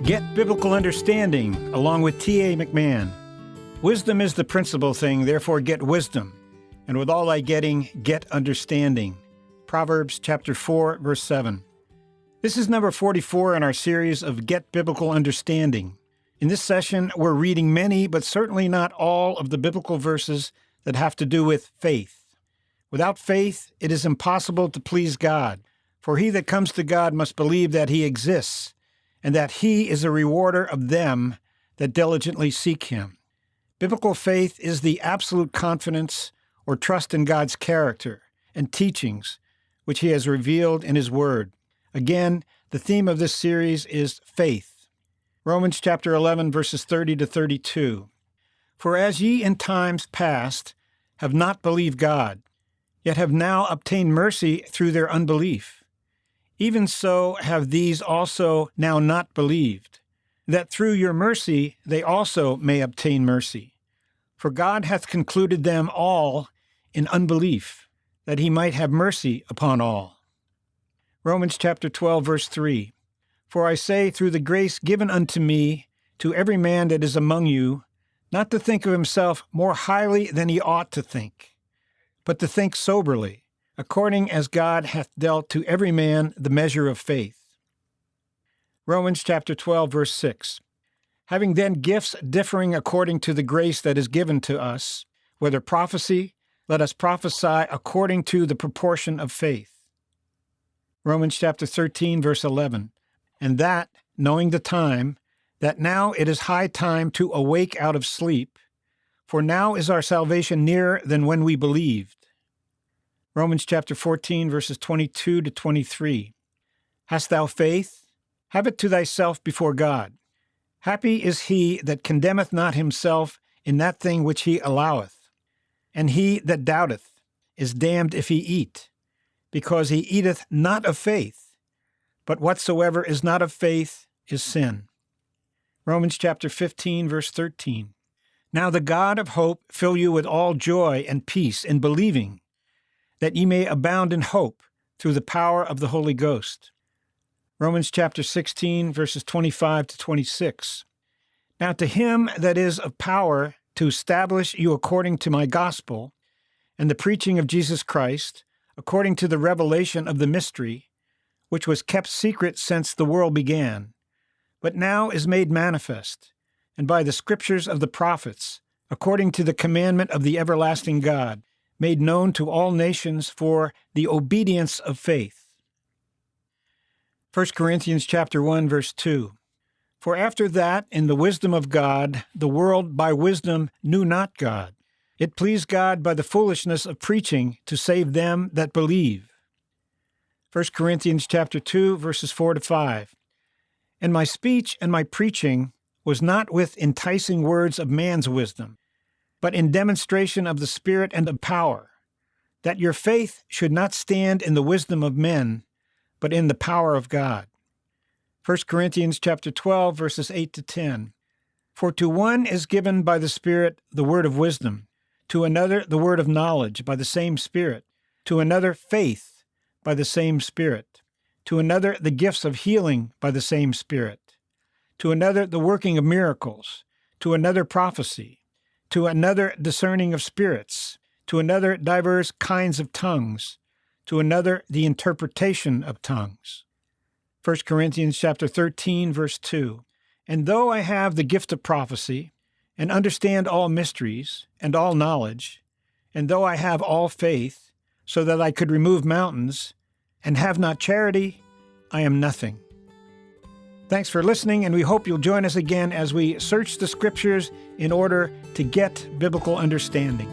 Get biblical understanding, along with T.A. McMahon. Wisdom is the principal thing, therefore get wisdom. And with all thy getting, get understanding. Proverbs chapter 4, verse 7. This is number 44 in our series of Get Biblical Understanding. In this session, we're reading many, but certainly not all, of the biblical verses that have to do with faith. Without faith, it is impossible to please God, for he that comes to God must believe that he exists, and that he is a rewarder of them that diligently seek him. Biblical faith is the absolute confidence or trust in God's character and teachings, which he has revealed in his word. Again, the theme of this series is faith. Romans chapter 11, verses 30 to 32. For as ye in times past have not believed God, yet have now obtained mercy through their unbelief, even so have these also now not believed, that through your mercy they also may obtain mercy. For God hath concluded them all in unbelief, that he might have mercy upon all. Romans chapter 12, verse 3. For I say, through the grace given unto me, to every man that is among you, not to think of himself more highly than he ought to think, but to think soberly, according as God hath dealt to every man the measure of faith. Romans chapter 12, verse 6. Having then gifts differing according to the grace that is given to us, whether prophecy, let us prophesy according to the proportion of faith. Romans chapter 13, verse 11. And that, knowing the time, that now it is high time to awake out of sleep, for now is our salvation nearer than when we believed. Romans chapter 14, verses 22 to 23. Hast thou faith? Have it to thyself before God. Happy is he that condemneth not himself in that thing which he alloweth. And he that doubteth is damned if he eat, because he eateth not of faith. But whatsoever is not of faith is sin. Romans chapter 15, verse 13. Now the God of hope fill you with all joy and peace in believing, that ye may abound in hope through the power of the Holy Ghost. Romans chapter 16, verses 25 to 26. Now to him that is of power to establish you according to my gospel, and the preaching of Jesus Christ, according to the revelation of the mystery, which was kept secret since the world began, but now is made manifest, and by the scriptures of the prophets, according to the commandment of the everlasting God, made known to all nations for the obedience of faith. 1 Corinthians chapter 1, verse 2. For after that, in the wisdom of God, the world by wisdom knew not God. It pleased God by the foolishness of preaching to save them that believe. 1 Corinthians chapter 2, verses 4 to 5. And my speech and my preaching was not with enticing words of man's wisdom, but in demonstration of the Spirit and of power, that your faith should not stand in the wisdom of men, but in the power of God. 1 Corinthians chapter 12, verses 8 to 10. For to one is given by the Spirit the word of wisdom, to another the word of knowledge by the same Spirit, to another faith by the same Spirit, to another the gifts of healing by the same Spirit, to another the working of miracles, to another prophecy, to another discerning of spirits, to another divers kinds of tongues, to another the interpretation of tongues. 1 Corinthians chapter 13, verse 2. And though I have the gift of prophecy, and understand all mysteries, and all knowledge, and though I have all faith, so that I could remove mountains, and have not charity, I am nothing. Thanks for listening, and we hope you'll join us again as we search the Scriptures in order to get biblical understanding.